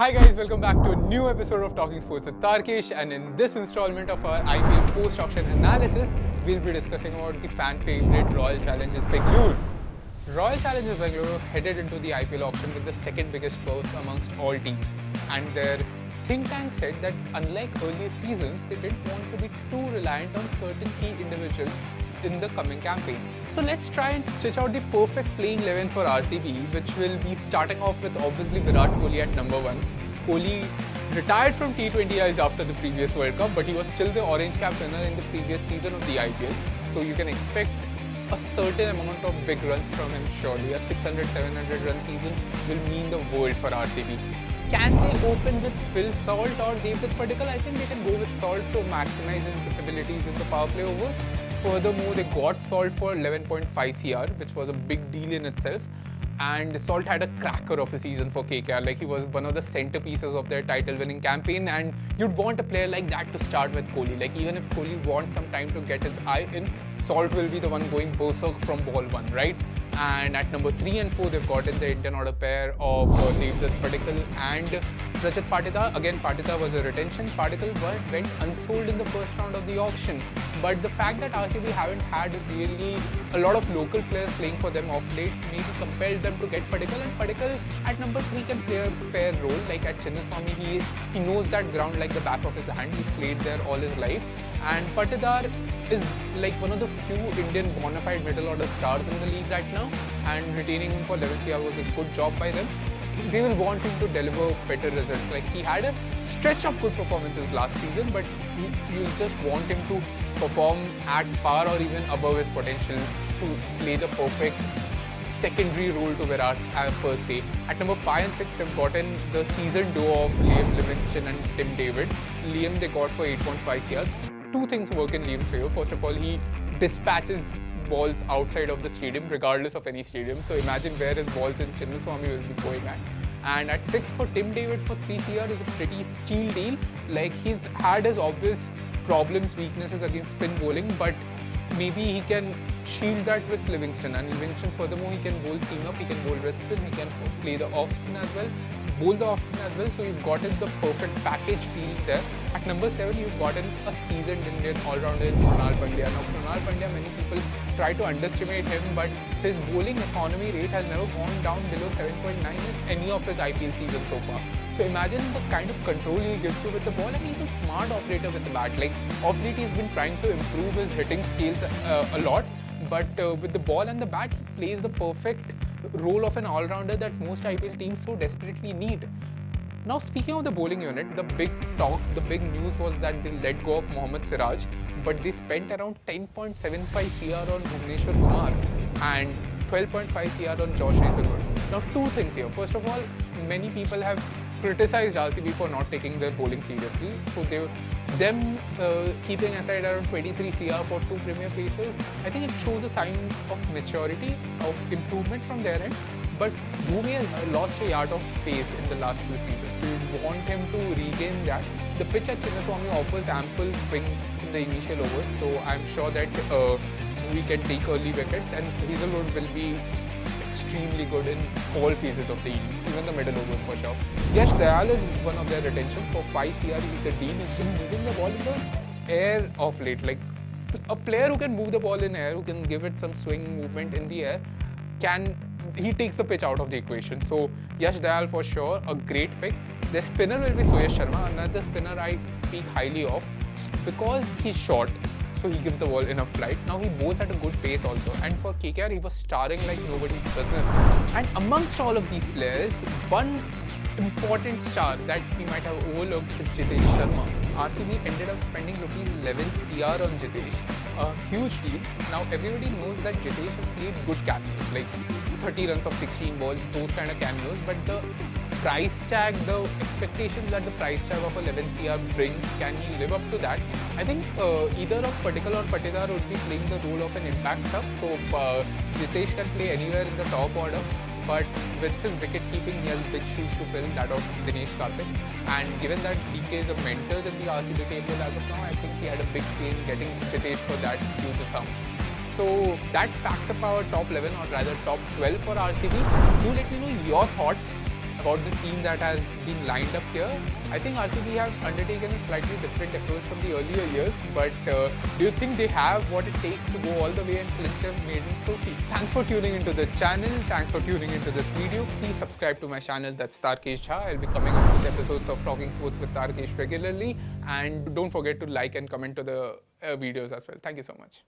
Hi guys, welcome back to a new episode of Talking Sports with Tarkesh, and in this installment of our IPL post-auction analysis, we'll be discussing about the fan favorite Royal Challengers Bengaluru. Royal Challengers Bengaluru headed into the IPL auction with the second biggest purse amongst all teams, and their think tank said that unlike earlier seasons, they didn't want to be too reliant on certain key individuals in the coming campaign. So let's try and stitch out the perfect playing 11 for RCB, which will be starting off with obviously Virat Kohli at number 1. Kohli retired from T20Is after the previous World Cup, but he was still the orange cap winner in the previous season of the IPL. So you can expect a certain amount of big runs from him surely. A 600-700 run season will mean the world for RCB. Can they open with Phil Salt or David Padikkal? I think they can go with Salt to maximize his abilities in the power play overs. Furthermore, they got Salt for 11.5 CR, which was a big deal in itself. And Salt had a cracker of a season for KKR. Like, he was one of the centerpieces of their title-winning campaign, and you'd want a player like that to start with Kohli. Like, even if Kohli wants some time to get his eye in, Salt will be the one going berserk from ball 1, right? And at number 3 and 4, they've gotten the Indian order pair of David Padikkal and Rajat Patidar. Again, Patidar was a retention. Padikkal went unsold in the first round of the auction. But the fact that RCB haven't had really a lot of local players playing for them of late maybe compelled them to get Padikkal. And Padikkal at number 3 can play a fair role. Like at Chinnaswamy, he knows that ground like the back of his hand. He's played there all his life. And Patidar is like one of the few Indian bona fide middle order stars in the league right now, and retaining him for 11 CR was a good job by them. They will want him to deliver better results. Like, he had a stretch of good performances last season, but you just want him to perform at par or even above his potential to play the perfect secondary role to Virat per se. At number 5 and 6, they've gotten the season duo of Liam Livingstone and Tim David. Liam they got for 8.5 CR. Two things work in Liam's favour. First of all, he dispatches balls outside of the stadium regardless of any stadium. So imagine where his balls in Chinnaswamy will be going at. And at 6 for Tim David for 3 CR is a pretty steal deal. Like, he's had his obvious problems, weaknesses against spin bowling, but maybe he can shield that with Livingstone. And Livingstone, furthermore, he can bowl seam up, he can bowl wrist spin, he can play the off spin as well, bowl the off spin as well. So you've gotten the perfect package deal there. At number 7, you've gotten a seasoned Indian all-rounder in Krunal Pandya. Now, Krunal Pandya, many people try to underestimate him, but his bowling economy rate has never gone down below 7.9 in any of his IPL seasons so far. So imagine the kind of control he gives you with the ball, and he's a smart operator with the bat. Like, of late, he's been trying to improve his hitting skills a lot, but with the ball and the bat, he plays the perfect role of an all-rounder that most IPL teams so desperately need. Now, speaking of the bowling unit, the big talk, the big news was that they let go of Mohammad Siraj, but they spent around 10.75 CR on Bhuvneshwar Kumar and 12.5 CR on Josh Hazelwood. Now, two things here. First of all, many people have criticized RCB for not taking their bowling seriously. So them keeping aside around 23 CR for 2 premier pacers, I think it shows a sign of maturity, of improvement from their end. But Bhumi has lost a yard of pace in the last few seasons. We want him to regain that. The pitch at Chinnaswamy offers ample swing in the initial overs, so I'm sure that Bhumi can take early wickets, and Hazelwood will be extremely good in all phases of the innings, even the middle overs for sure. Yash Dayal is one of their retentions for 5 CR. He's a deal. He's been moving the ball in the air of late. Like, a player who can move the ball in air, who can give it some swing movement in the air, he takes the pitch out of the equation. So Yash Dayal for sure, a great pick. The spinner will be Suyash Sharma, another spinner I speak highly of because he's short. So he gives the ball enough flight. Now he bowls at a good pace also. And for KKR, he was starring like nobody's business. And amongst all of these players, one important star that we might have overlooked is Jitesh Sharma. RCB ended up spending rupees 11 CR on Jitesh. A huge deal. Now everybody knows that Jitesh has played good cameos, like 30 runs of 16 balls, those kind of cameos. But the price tag, the expectations that the price tag of 11 CR brings, can he live up to that? I think either of Padikkal or Patidar would be playing the role of an impact sub. So Jitesh can play anywhere in the top order. But with his wicket-keeping, he has big shoes to fill, that of Dinesh Karthik. And given that DK is a mentor in the RCB table as of now, I think he had a big say in getting Jitesh for that huge sum. So that packs up our top 11, or rather top 12 for RCB. Do let me know your thoughts about the team that has been lined up here. I think RCB have undertaken a slightly different approach from the earlier years, but do you think they have what it takes to go all the way and clinch their maiden trophy? Thanks for tuning into the channel. Thanks for tuning into this video. Please subscribe to my channel, that's Tarkesh Jha. I'll be coming up with episodes of Talking Sports with Tarkesh regularly. And don't forget to like and comment to the videos as well. Thank you so much.